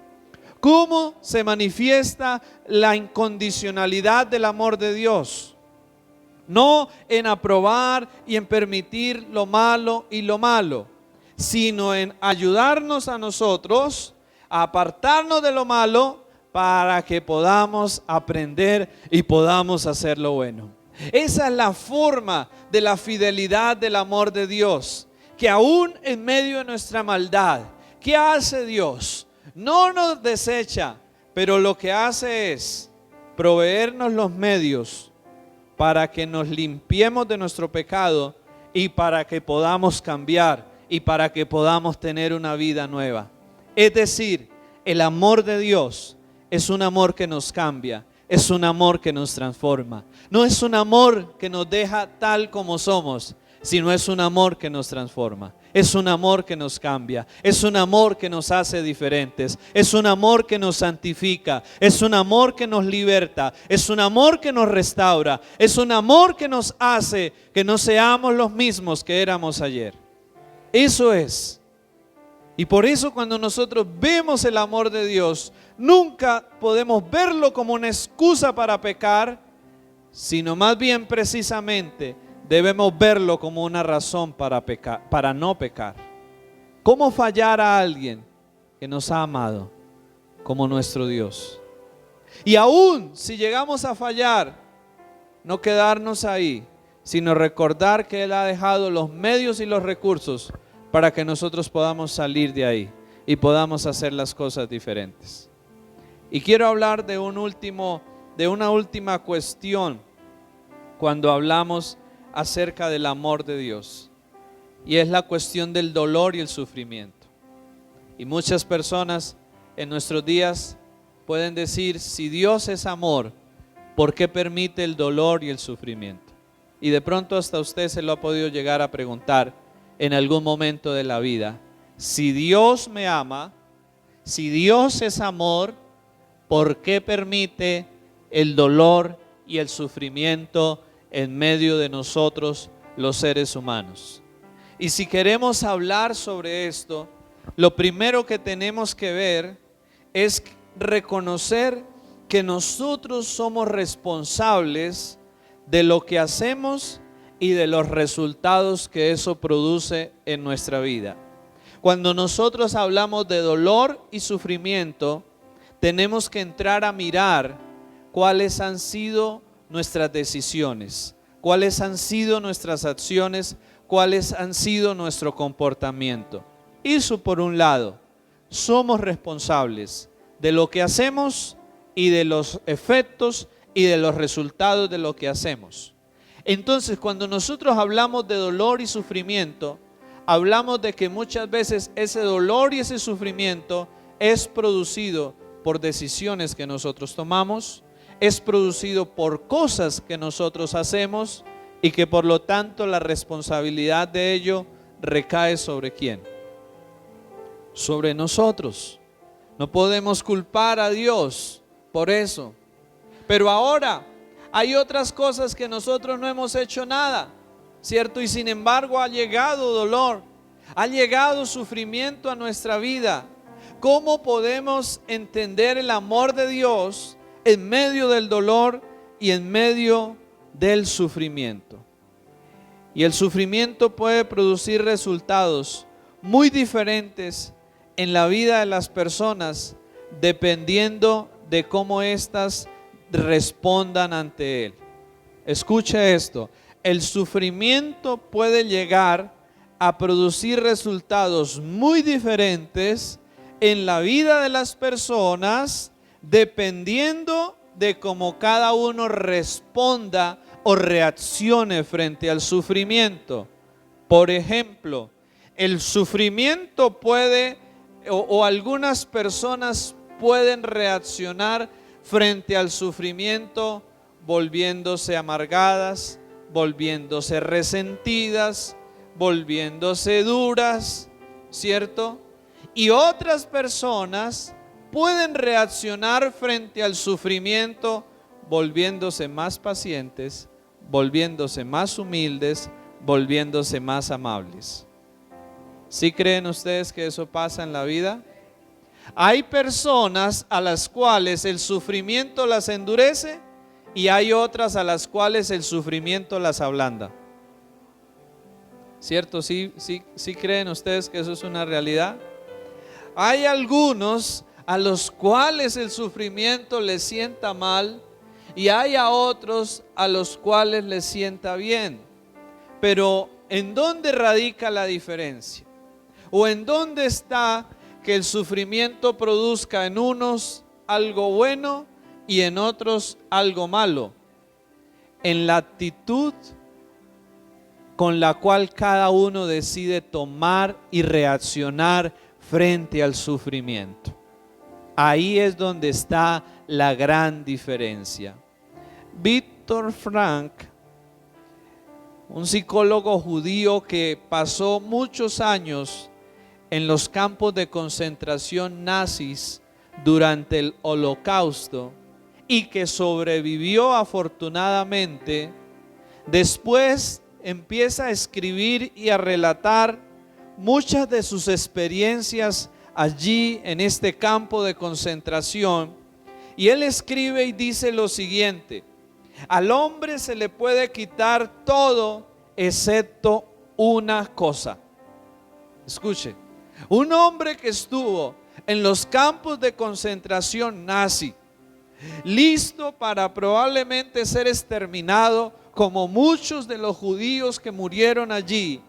¿Cómo se manifiesta la incondicionalidad del amor de Dios? No en aprobar y en permitir lo malo, sino en ayudarnos a nosotros a apartarnos de lo malo para que podamos aprender y podamos hacer lo bueno. Esa es la forma de la fidelidad del amor de Dios, que aún en medio de nuestra maldad, ¿qué hace Dios? No nos desecha, pero lo que hace es proveernos los medios para que nos limpiemos de nuestro pecado y para que podamos cambiar y para que podamos tener una vida nueva. Es decir, el amor de Dios es un amor que nos cambia, es un amor que nos transforma. No es un amor que nos deja tal como somos, sino es un amor que nos transforma. Es un amor que nos cambia, es un amor que nos hace diferentes, es un amor que nos santifica, es un amor que nos liberta, es un amor que nos restaura, es un amor que nos hace que no seamos los mismos que éramos ayer. Eso es. Y por eso cuando nosotros vemos el amor de Dios, nunca podemos verlo como una excusa para pecar, sino más bien precisamente debemos verlo como una razón para pecar, para no pecar. ¿Cómo fallar a alguien que nos ha amado como nuestro Dios? Y aún si llegamos a fallar, no quedarnos ahí, sino recordar que Él ha dejado los medios y los recursos para que nosotros podamos salir de ahí y podamos hacer las cosas diferentes. Y quiero hablar de una última cuestión cuando hablamos acerca del amor de Dios, y es la cuestión del dolor y el sufrimiento. Y muchas personas en nuestros días pueden decir: si Dios es amor, ¿por qué permite el dolor y el sufrimiento? Y de pronto hasta usted se lo ha podido llegar a preguntar en algún momento de la vida. Si Dios me ama, si Dios es amor, ¿por qué permite el dolor y el sufrimiento en medio de nosotros, los seres humanos? Y si queremos hablar sobre esto, lo primero que tenemos que ver es reconocer que nosotros somos responsables de lo que hacemos y de los resultados que eso produce en nuestra vida. Cuando nosotros hablamos de dolor y sufrimiento, tenemos que entrar a mirar cuáles han sido nuestras decisiones, cuáles han sido nuestras acciones, cuáles han sido nuestro comportamiento. Eso por un lado, somos responsables de lo que hacemos y de los efectos y de los resultados de lo que hacemos. Entonces, cuando nosotros hablamos de dolor y sufrimiento, hablamos de que muchas veces ese dolor y ese sufrimiento es producido por decisiones que nosotros tomamos, es producido por cosas que nosotros hacemos y que por lo tanto la responsabilidad de ello recae ¿sobre quién? Sobre nosotros. No podemos culpar a Dios por eso. Pero ahora hay otras cosas que nosotros no hemos hecho nada, ¿cierto? Y sin embargo ha llegado dolor, ha llegado sufrimiento a nuestra vida. ¿Cómo podemos entender el amor de Dios en medio del dolor y en medio del sufrimiento? Y el sufrimiento puede producir resultados muy diferentes en la vida de las personas dependiendo de cómo éstas respondan ante él. Escuche esto: el sufrimiento puede llegar a producir resultados muy diferentes en la vida de las personas dependiendo de cómo cada uno responda o reaccione frente al sufrimiento. Por ejemplo, el sufrimiento puede, o algunas personas pueden reaccionar frente al sufrimiento volviéndose amargadas, volviéndose resentidas, volviéndose duras, ¿cierto? Y otras personas pueden reaccionar frente al sufrimiento volviéndose más pacientes, volviéndose más humildes, volviéndose más amables. ¿Sí creen ustedes que eso pasa en la vida? Hay personas a las cuales el sufrimiento las endurece y hay otras a las cuales el sufrimiento las ablanda. ¿Cierto? ¿Sí creen ustedes que eso es una realidad? Hay algunos a los cuales el sufrimiento les sienta mal y hay a otros a los cuales les sienta bien. Pero ¿en dónde radica la diferencia? ¿O en dónde está que el sufrimiento produzca en unos algo bueno y en otros algo malo? En la actitud con la cual cada uno decide tomar y reaccionar frente al sufrimiento. Ahí es donde está la gran diferencia. Viktor Frankl, un psicólogo judío que pasó muchos años en los campos de concentración nazis durante el Holocausto y que sobrevivió afortunadamente, después empieza a escribir y a relatar muchas de sus experiencias allí en este campo de concentración. Y él escribe y dice lo siguiente: al hombre se le puede quitar todo excepto una cosa. Escuche, un hombre que estuvo en los campos de concentración nazi, listo para probablemente ser exterminado como muchos de los judíos que murieron allí,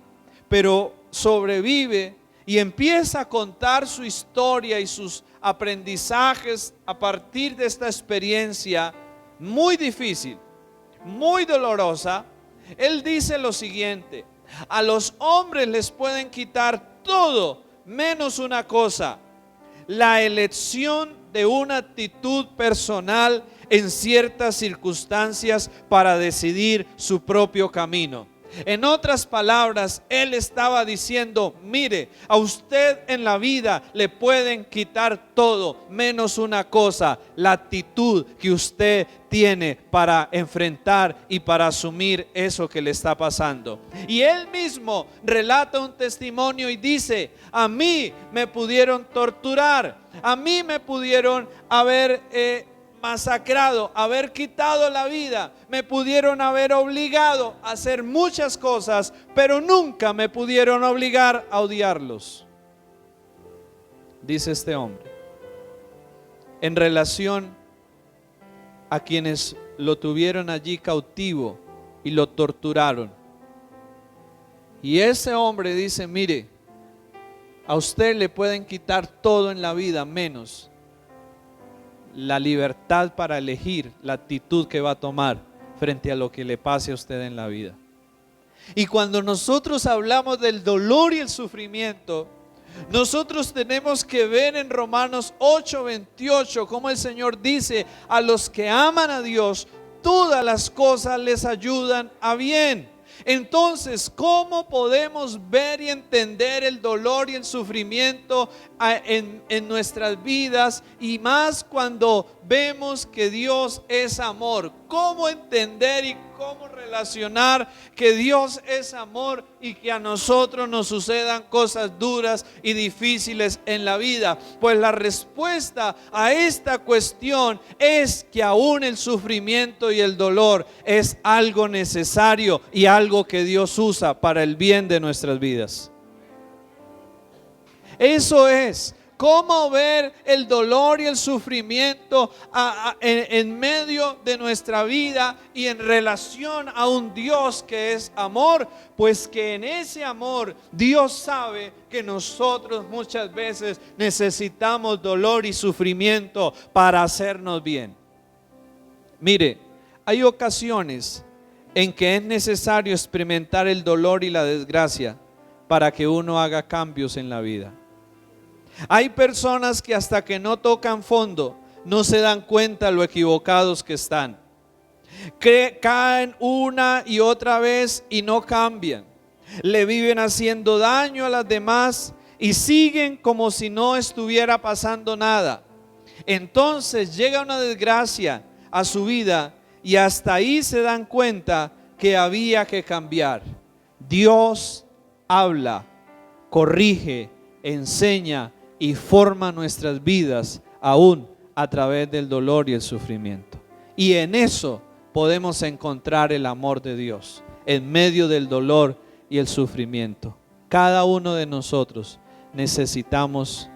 pero sobrevive y empieza a contar su historia y sus aprendizajes a partir de esta experiencia muy difícil, muy dolorosa. Él dice lo siguiente: a los hombres les pueden quitar todo menos una cosa: la elección de una actitud personal en ciertas circunstancias para decidir su propio camino. En otras palabras, él estaba diciendo: mire, a usted en la vida le pueden quitar todo menos una cosa: la actitud que usted tiene para enfrentar y para asumir eso que le está pasando. Y él mismo relata un testimonio y dice: a mí me pudieron torturar, a mí me pudieron haber masacrado, haber quitado la vida, me pudieron haber obligado a hacer muchas cosas, pero nunca me pudieron obligar a odiarlos. Dice este hombre, en relación a quienes lo tuvieron allí cautivo y lo torturaron. Y ese hombre dice: mire, a usted le pueden quitar todo en la vida menos la libertad para elegir la actitud que va a tomar frente a lo que le pase a usted en la vida. Y cuando nosotros hablamos del dolor y el sufrimiento, nosotros tenemos que ver en Romanos 8:28 como el Señor dice: a los que aman a Dios, todas las cosas les ayudan a bien. Entonces, ¿cómo podemos ver y entender el dolor y el sufrimiento en nuestras vidas? Y más cuando vemos que Dios es amor. ¿Cómo entender y cómo relacionar que Dios es amor y que a nosotros nos sucedan cosas duras y difíciles en la vida? Pues la respuesta a esta cuestión es que aún el sufrimiento y el dolor es algo necesario y algo que Dios usa para el bien de nuestras vidas. Eso es. ¿Cómo ver el dolor y el sufrimiento en medio de nuestra vida y en relación a un Dios que es amor? Pues que en ese amor Dios sabe que nosotros muchas veces necesitamos dolor y sufrimiento para hacernos bien. Mire, hay ocasiones en que es necesario experimentar el dolor y la desgracia para que uno haga cambios en la vida. Hay personas que hasta que no tocan fondo no se dan cuenta lo equivocados que están. Caen una y otra vez y no cambian. Le viven haciendo daño a las demás y siguen como si no estuviera pasando nada. Entonces llega una desgracia a su vida y hasta ahí se dan cuenta que había que cambiar. Dios habla, corrige, enseña y forma nuestras vidas aún a través del dolor y el sufrimiento. Y en eso podemos encontrar el amor de Dios, en medio del dolor y el sufrimiento. Cada uno de nosotros necesitamos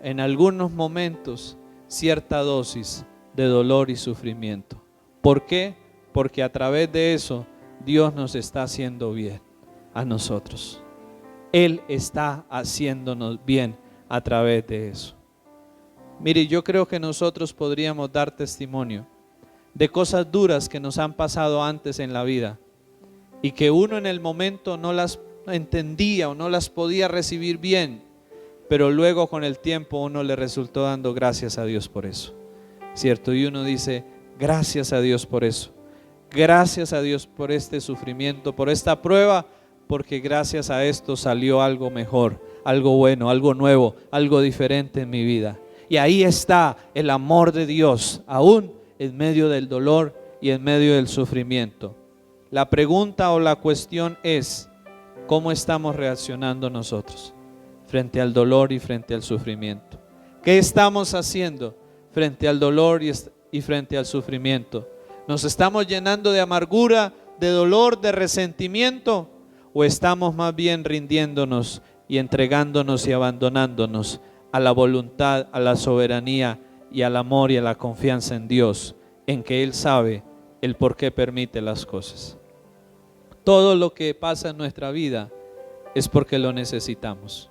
en algunos momentos cierta dosis de dolor y sufrimiento. ¿Por qué? Porque a través de eso Dios nos está haciendo bien a nosotros. Él está haciéndonos bien a través de eso. Mire, yo creo que nosotros podríamos dar testimonio de cosas duras que nos han pasado antes en la vida y que uno en el momento no las entendía o no las podía recibir bien, pero luego con el tiempo uno le resultó dando gracias a Dios por eso, ¿cierto? Y uno dice, gracias a Dios por eso, gracias a Dios por este sufrimiento, por esta prueba, porque gracias a esto salió algo mejor, algo bueno, algo nuevo, algo diferente en mi vida. Y ahí está el amor de Dios, aún en medio del dolor y en medio del sufrimiento. La pregunta o la cuestión es, ¿cómo estamos reaccionando nosotros frente al dolor y frente al sufrimiento? ¿Qué estamos haciendo frente al dolor y frente al sufrimiento? ¿Nos estamos llenando de amargura, de dolor, de resentimiento? ¿O estamos más bien rindiéndonos y entregándonos y abandonándonos a la voluntad, a la soberanía y al amor y a la confianza en Dios, en que Él sabe el por qué permite las cosas? Todo lo que pasa en nuestra vida es porque lo necesitamos.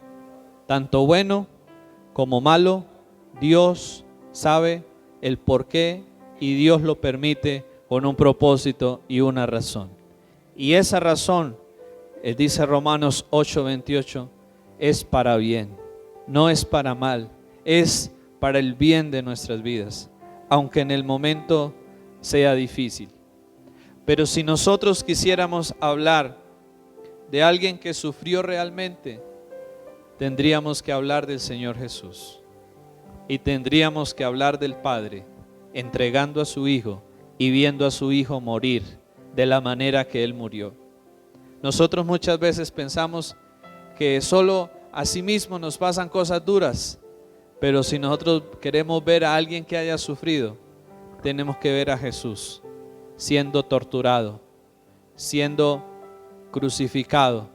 Tanto bueno como malo, Dios sabe el por qué y Dios lo permite con un propósito y una razón. Y esa razón, dice Romanos 8:28, es para bien, no es para mal, es para el bien de nuestras vidas, aunque en el momento sea difícil. Pero si nosotros quisiéramos hablar de alguien que sufrió realmente, tendríamos que hablar del Señor Jesús y tendríamos que hablar del Padre entregando a su Hijo y viendo a su Hijo morir de la manera que Él murió. Nosotros muchas veces pensamos que solo a sí mismo nos pasan cosas duras, pero si nosotros queremos ver a alguien que haya sufrido, tenemos que ver a Jesús siendo torturado, siendo crucificado,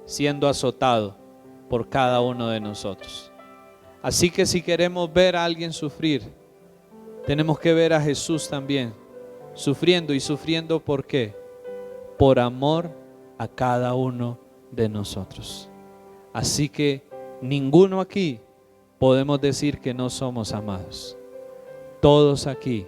siendo azotado por cada uno de nosotros. Así que si queremos ver a alguien sufrir, tenemos que ver a Jesús también sufriendo. ¿Y sufriendo por qué? Por amor a cada uno de nosotros. Así que ninguno aquí podemos decir que no somos amados. Todos aquí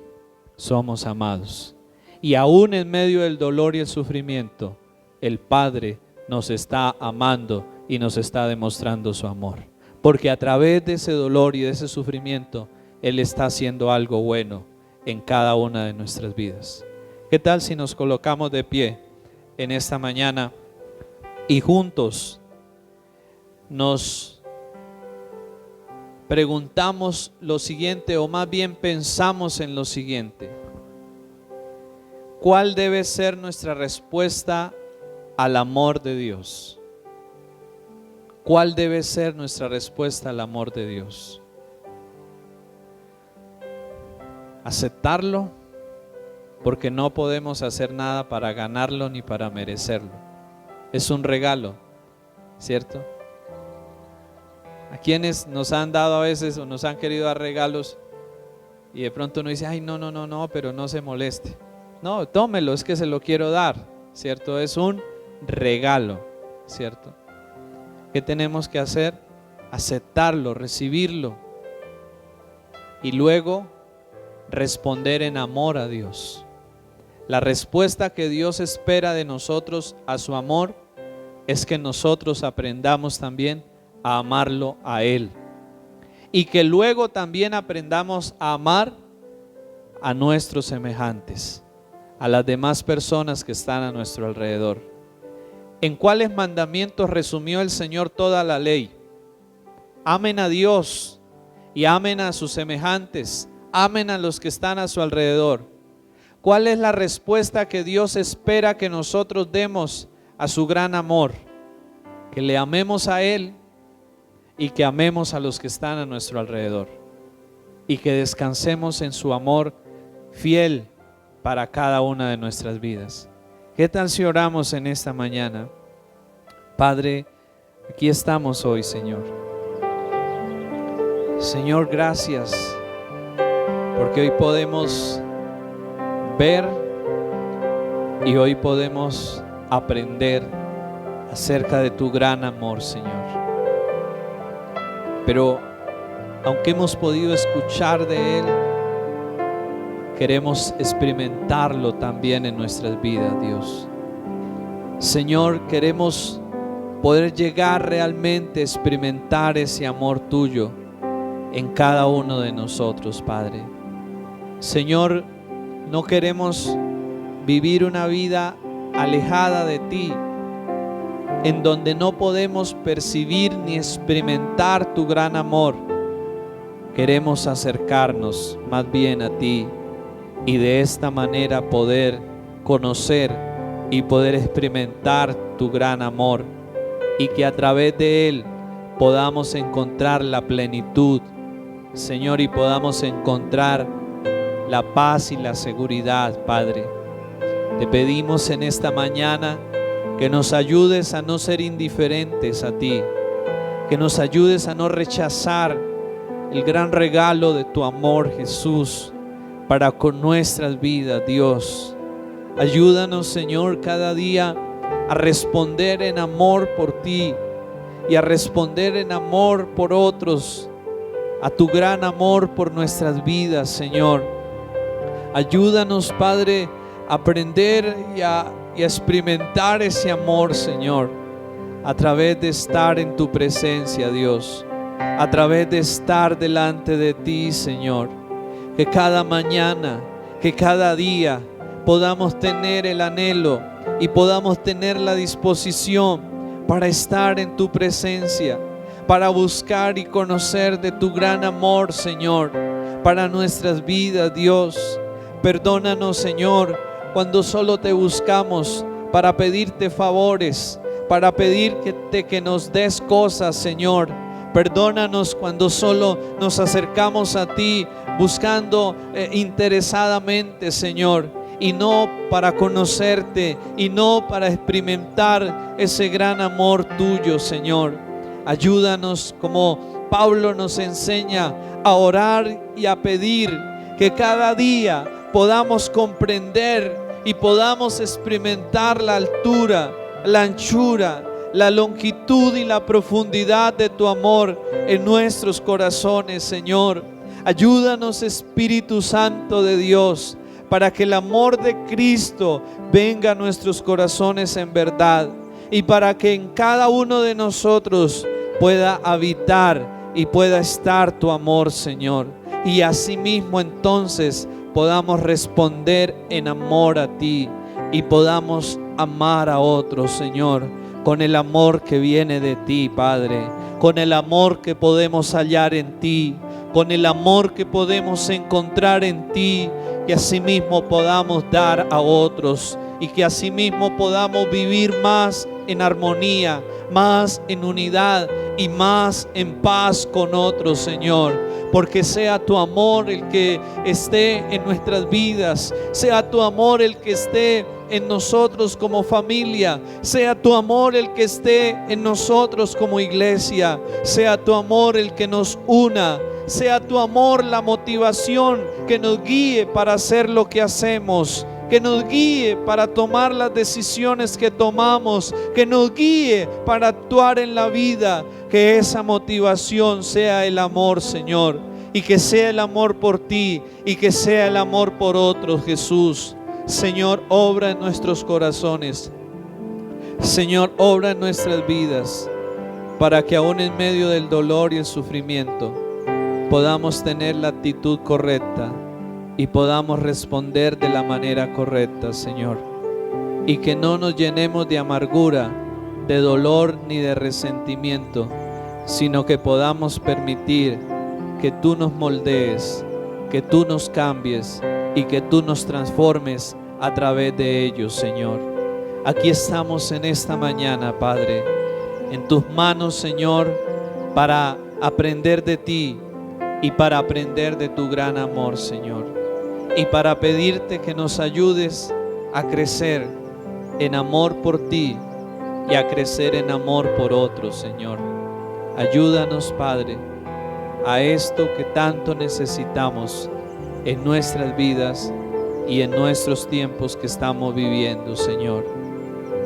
somos amados. Y aún en medio del dolor y el sufrimiento, el Padre nos está amando y nos está demostrando su amor. Porque a través de ese dolor y de ese sufrimiento, Él está haciendo algo bueno en cada una de nuestras vidas. ¿Qué tal si nos colocamos de pie en esta mañana y juntos nos preguntamos lo siguiente, o más bien pensamos en lo siguiente? ¿Cuál debe ser nuestra respuesta al amor de Dios? ¿Cuál debe ser nuestra respuesta al amor de Dios? ¿Aceptarlo? Porque no podemos hacer nada para ganarlo ni para merecerlo. Es un regalo, ¿cierto? A quienes nos han dado a veces o nos han querido dar regalos y de pronto uno dice, ay, no, pero no se moleste. No, tómelo, es que se lo quiero dar, ¿cierto? Es un regalo, ¿cierto? ¿Qué tenemos que hacer? Aceptarlo, recibirlo y luego responder en amor a Dios. La respuesta que Dios espera de nosotros a su amor es que nosotros aprendamos también a amarlo a Él. Y que luego también aprendamos a amar a nuestros semejantes, a las demás personas que están a nuestro alrededor. ¿En cuáles mandamientos resumió el Señor toda la ley? Amen a Dios y amen a sus semejantes, amen a los que están a su alrededor. ¿Cuál es la respuesta que Dios espera que nosotros demos a su gran amor? Que le amemos a Él y que amemos a los que están a nuestro alrededor. Y que descansemos en su amor fiel para cada una de nuestras vidas. ¿Qué tal si oramos en esta mañana? Padre, aquí estamos hoy, Señor. Señor, gracias, porque hoy podemos ver y hoy podemos aprender acerca de tu gran amor, Señor. Pero aunque hemos podido escuchar de Él, queremos experimentarlo también en nuestras vidas, Dios. Señor, queremos poder llegar realmente a experimentar ese amor tuyo en cada uno de nosotros, Padre. Señor, no queremos vivir una vida alejada de ti, en donde no podemos percibir ni experimentar tu gran amor. Queremos acercarnos más bien a ti y de esta manera poder conocer y poder experimentar tu gran amor, y que a través de él podamos encontrar la plenitud, Señor, y podamos encontrar la paz y la seguridad, Padre. Te pedimos en esta mañana que nos ayudes a no ser indiferentes a ti, que nos ayudes a no rechazar el gran regalo de tu amor, Jesús, para con nuestras vidas, Dios. Ayúdanos, Señor, cada día a responder en amor por ti y a responder en amor por otros, a tu gran amor por nuestras vidas, Señor. Ayúdanos, Padre, a aprender y a experimentar ese amor, Señor, a través de estar en tu presencia, Dios, a través de estar delante de ti, Señor. Que cada mañana, que cada día podamos tener el anhelo y podamos tener la disposición para estar en tu presencia, para buscar y conocer de tu gran amor, Señor, para nuestras vidas, Dios. Perdónanos, Señor, cuando solo te buscamos para pedirte favores, para pedirte que nos des cosas, Señor. Perdónanos cuando solo nos acercamos a ti buscando interesadamente, Señor, y no para conocerte y no para experimentar ese gran amor tuyo, Señor. Ayúdanos, como Pablo nos enseña, a orar y a pedir, que cada día podamos comprender y podamos experimentar la altura, la anchura, la longitud y la profundidad de tu amor en nuestros corazones, Señor. Ayúdanos, Espíritu Santo de Dios, para que el amor de Cristo venga a nuestros corazones en verdad, y para que en cada uno de nosotros pueda habitar y pueda estar tu amor, Señor. Y asimismo entonces podamos responder en amor a ti y podamos amar a otros, Señor, con el amor que viene de ti, Padre, con el amor que podemos hallar en ti, con el amor que podemos encontrar en ti, que asimismo podamos dar a otros y que asimismo podamos vivir más en armonía, más en unidad y más en paz con otros, Señor. Porque sea tu amor el que esté en nuestras vidas, sea tu amor el que esté en nosotros como familia, sea tu amor el que esté en nosotros como iglesia, sea tu amor el que nos una, sea tu amor la motivación que nos guíe para hacer lo que hacemos, que nos guíe para tomar las decisiones que tomamos, que nos guíe para actuar en la vida. Que esa motivación sea el amor, Señor, y que sea el amor por ti y que sea el amor por otros, Jesús. Señor, obra en nuestros corazones. Señor, obra en nuestras vidas, para que aún en medio del dolor y el sufrimiento podamos tener la actitud correcta y podamos responder de la manera correcta, Señor. Y que no nos llenemos de amargura, de dolor ni de resentimiento, sino que podamos permitir que tú nos moldees, que tú nos cambies y que tú nos transformes a través de ellos, Señor. Aquí estamos en esta mañana, Padre, en tus manos, Señor, para aprender de ti y para aprender de tu gran amor, Señor, y para pedirte que nos ayudes a crecer en amor por ti y a crecer en amor por otros, Señor. Ayúdanos, Padre, a esto que tanto necesitamos en nuestras vidas y en nuestros tiempos que estamos viviendo, Señor.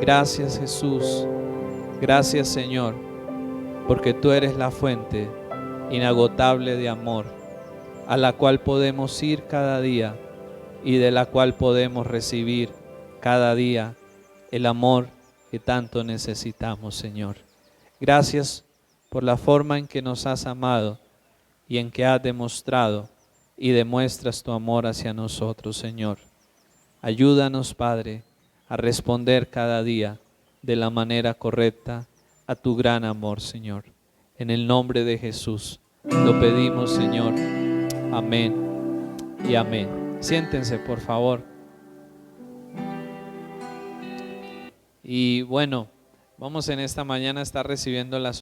Gracias, Jesús. Gracias, Señor, porque tú eres la fuente inagotable de amor, a la cual podemos ir cada día y de la cual podemos recibir cada día el amor que tanto necesitamos, Señor. Gracias por la forma en que nos has amado y en que has demostrado y demuestras tu amor hacia nosotros, Señor. Ayúdanos, Padre, a responder cada día de la manera correcta a tu gran amor, Señor. En el nombre de Jesús lo pedimos, Señor. Amén y amén. Siéntense, por favor. Y bueno, vamos en esta mañana a estar recibiendo las